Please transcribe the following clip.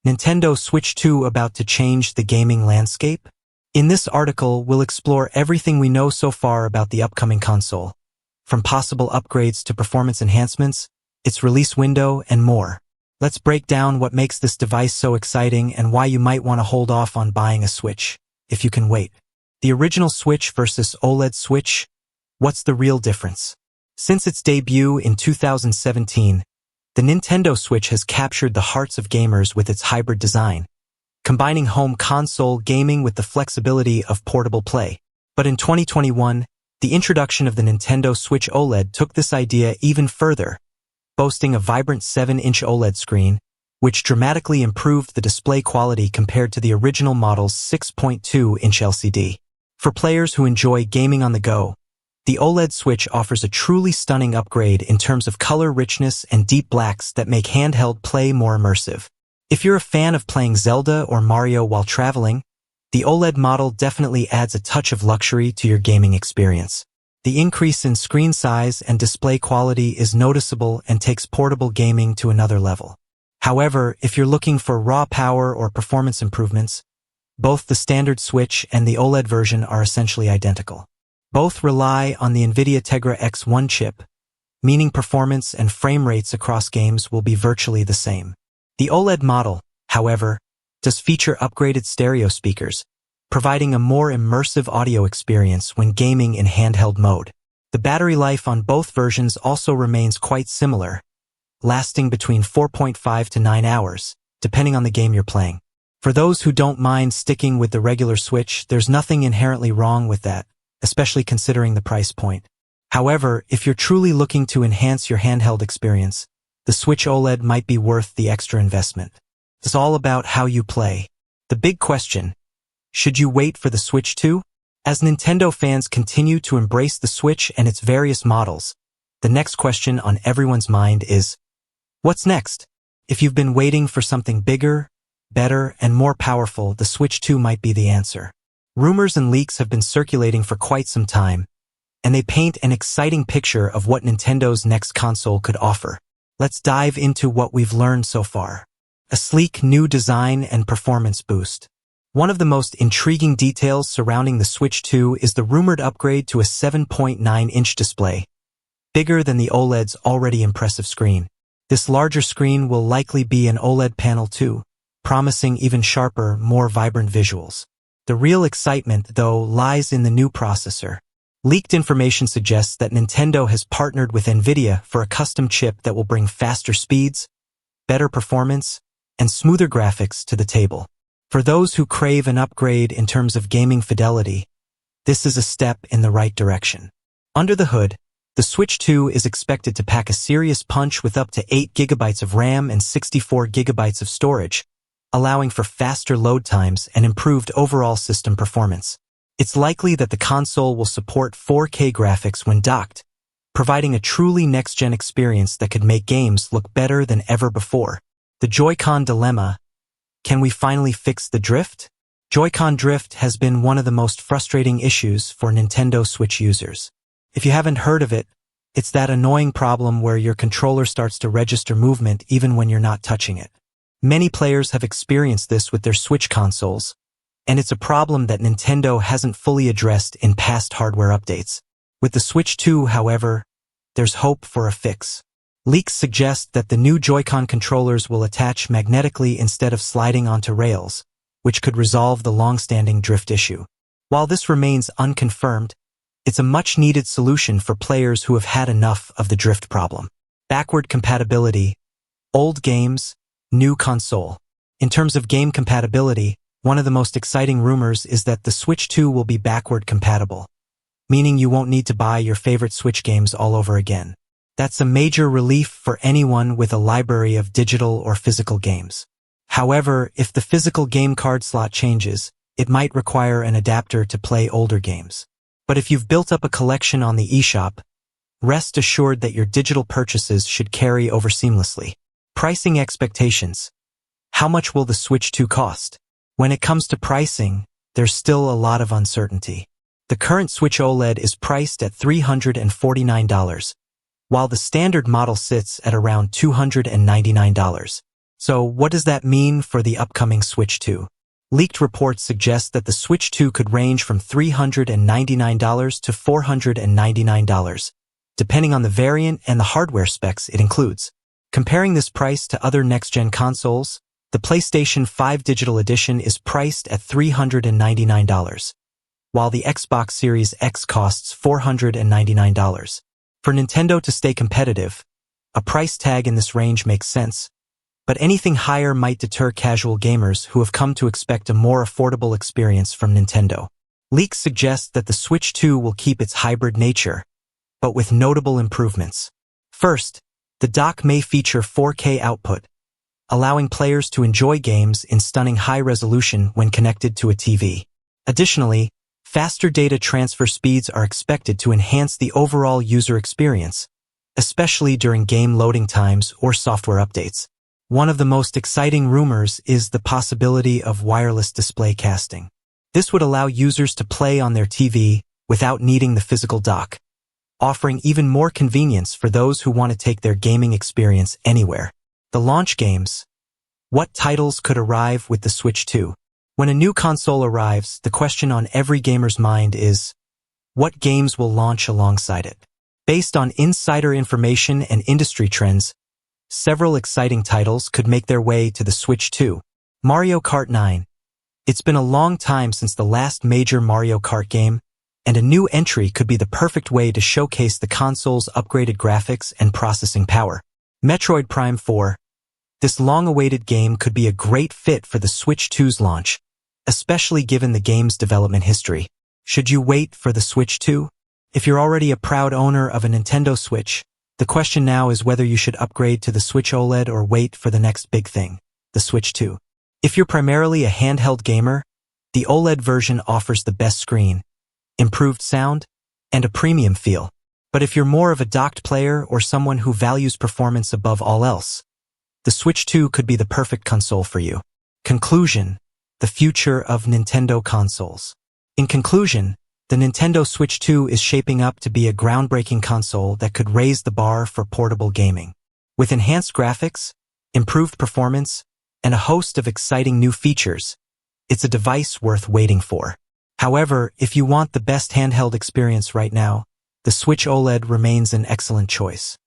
Nintendo Switch 2 about to change the gaming landscape? In this article, we'll explore everything we know so far about the upcoming console, from possible upgrades to performance enhancements, its release window, and more. Let's break down what makes this device so exciting and why you might want to hold off on buying a Switch, if you can wait. The original Switch versus OLED Switch, what's the real difference? Since its debut in 2017, the Nintendo Switch has captured the hearts of gamers with its hybrid design, combining home console gaming with the flexibility of portable play. But in 2021, the introduction of the Nintendo Switch OLED took this idea even further, boasting a vibrant 7-inch OLED screen, which dramatically improved the display quality compared to the original model's 6.2-inch LCD. For players who enjoy gaming on the go, the OLED Switch offers a truly stunning upgrade in terms of color richness and deep blacks that make handheld play more immersive. If you're a fan of playing Zelda or Mario while traveling, the OLED model definitely adds a touch of luxury to your gaming experience. The increase in screen size and display quality is noticeable and takes portable gaming to another level. However, if you're looking for raw power or performance improvements, both the standard Switch and the OLED version are essentially identical. Both rely on the NVIDIA Tegra X1 chip, meaning performance and frame rates across games will be virtually the same. The OLED model, however, does feature upgraded stereo speakers, providing a more immersive audio experience when gaming in handheld mode. The battery life on both versions also remains quite similar, lasting between 4.5 to 9 hours, depending on the game you're playing. For those who don't mind sticking with the regular Switch, there's nothing inherently wrong with that, especially considering the price point. However, if you're truly looking to enhance your handheld experience, the Switch OLED might be worth the extra investment. It's all about how you play. The big question, should you wait for the Switch 2? As Nintendo fans continue to embrace the Switch and its various models, the next question on everyone's mind is, what's next? If you've been waiting for something bigger, better, and more powerful, the Switch 2 might be the answer. Rumors and leaks have been circulating for quite some time, and they paint an exciting picture of what Nintendo's next console could offer. Let's dive into what we've learned so far. A sleek new design and performance boost. One of the most intriguing details surrounding the Switch 2 is the rumored upgrade to a 7.9-inch display, bigger than the OLED's already impressive screen. This larger screen will likely be an OLED panel too, promising even sharper, more vibrant visuals. The real excitement, though, lies in the new processor. Leaked information suggests that Nintendo has partnered with NVIDIA for a custom chip that will bring faster speeds, better performance, and smoother graphics to the table. For those who crave an upgrade in terms of gaming fidelity, this is a step in the right direction. Under the hood, the Switch 2 is expected to pack a serious punch with up to 8 GB of RAM and 64 GB of storage, allowing for faster load times and improved overall system performance. It's likely that the console will support 4K graphics when docked, providing a truly next-gen experience that could make games look better than ever before. The Joy-Con dilemma. Can we finally fix the drift? Joy-Con drift has been one of the most frustrating issues for Nintendo Switch users. If you haven't heard of it, it's that annoying problem where your controller starts to register movement even when you're not touching it. Many players have experienced this with their Switch consoles, and it's a problem that Nintendo hasn't fully addressed in past hardware updates. With the Switch 2, however, there's hope for a fix. Leaks suggest that the new Joy-Con controllers will attach magnetically instead of sliding onto rails, which could resolve the long-standing drift issue. While this remains unconfirmed, it's a much-needed solution for players who have had enough of the drift problem. Backward compatibility, old games, new console. In terms of game compatibility, one of the most exciting rumors is that the Switch 2 will be backward compatible, meaning you won't need to buy your favorite Switch games all over again. That's a major relief for anyone with a library of digital or physical games. However, if the physical game card slot changes, it might require an adapter to play older games. But if you've built up a collection on the eShop, rest assured that your digital purchases should carry over seamlessly. Pricing expectations. How much will the Switch 2 cost? When it comes to pricing, there's still a lot of uncertainty. The current Switch OLED is priced at $349, while the standard model sits at around $299. So what does that mean for the upcoming Switch 2? Leaked reports suggest that the Switch 2 could range from $399 to $499, depending on the variant and the hardware specs it includes. Comparing this price to other next-gen consoles, the PlayStation 5 Digital Edition is priced at $399, while the Xbox Series X costs $499. For Nintendo to stay competitive, a price tag in this range makes sense, but anything higher might deter casual gamers who have come to expect a more affordable experience from Nintendo. Leaks suggest that the Switch 2 will keep its hybrid nature, but with notable improvements. First, the dock may feature 4K output, allowing players to enjoy games in stunning high resolution when connected to a TV. Additionally, faster data transfer speeds are expected to enhance the overall user experience, especially during game loading times or software updates. One of the most exciting rumors is the possibility of wireless display casting. This would allow users to play on their TV without needing the physical dock, offering even more convenience for those who want to take their gaming experience anywhere. The launch games. What titles could arrive with the Switch 2? When a new console arrives, the question on every gamer's mind is, what games will launch alongside it? Based on insider information and industry trends, several exciting titles could make their way to the Switch 2. Mario Kart 9. It's been a long time since the last major Mario Kart game, and a new entry could be the perfect way to showcase the console's upgraded graphics and processing power. Metroid Prime 4. This long-awaited game could be a great fit for the Switch 2's launch, especially given the game's development history. Should you wait for the Switch 2? If you're already a proud owner of a Nintendo Switch, the question now is whether you should upgrade to the Switch OLED or wait for the next big thing, the Switch 2. If you're primarily a handheld gamer, the OLED version offers the best screen, improved sound, and a premium feel. But if you're more of a docked player or someone who values performance above all else, the Switch 2 could be the perfect console for you. Conclusion: the future of Nintendo consoles. In conclusion, the Nintendo Switch 2 is shaping up to be a groundbreaking console that could raise the bar for portable gaming. With enhanced graphics, improved performance, and a host of exciting new features, it's a device worth waiting for. However, if you want the best handheld experience right now, the Switch OLED remains an excellent choice.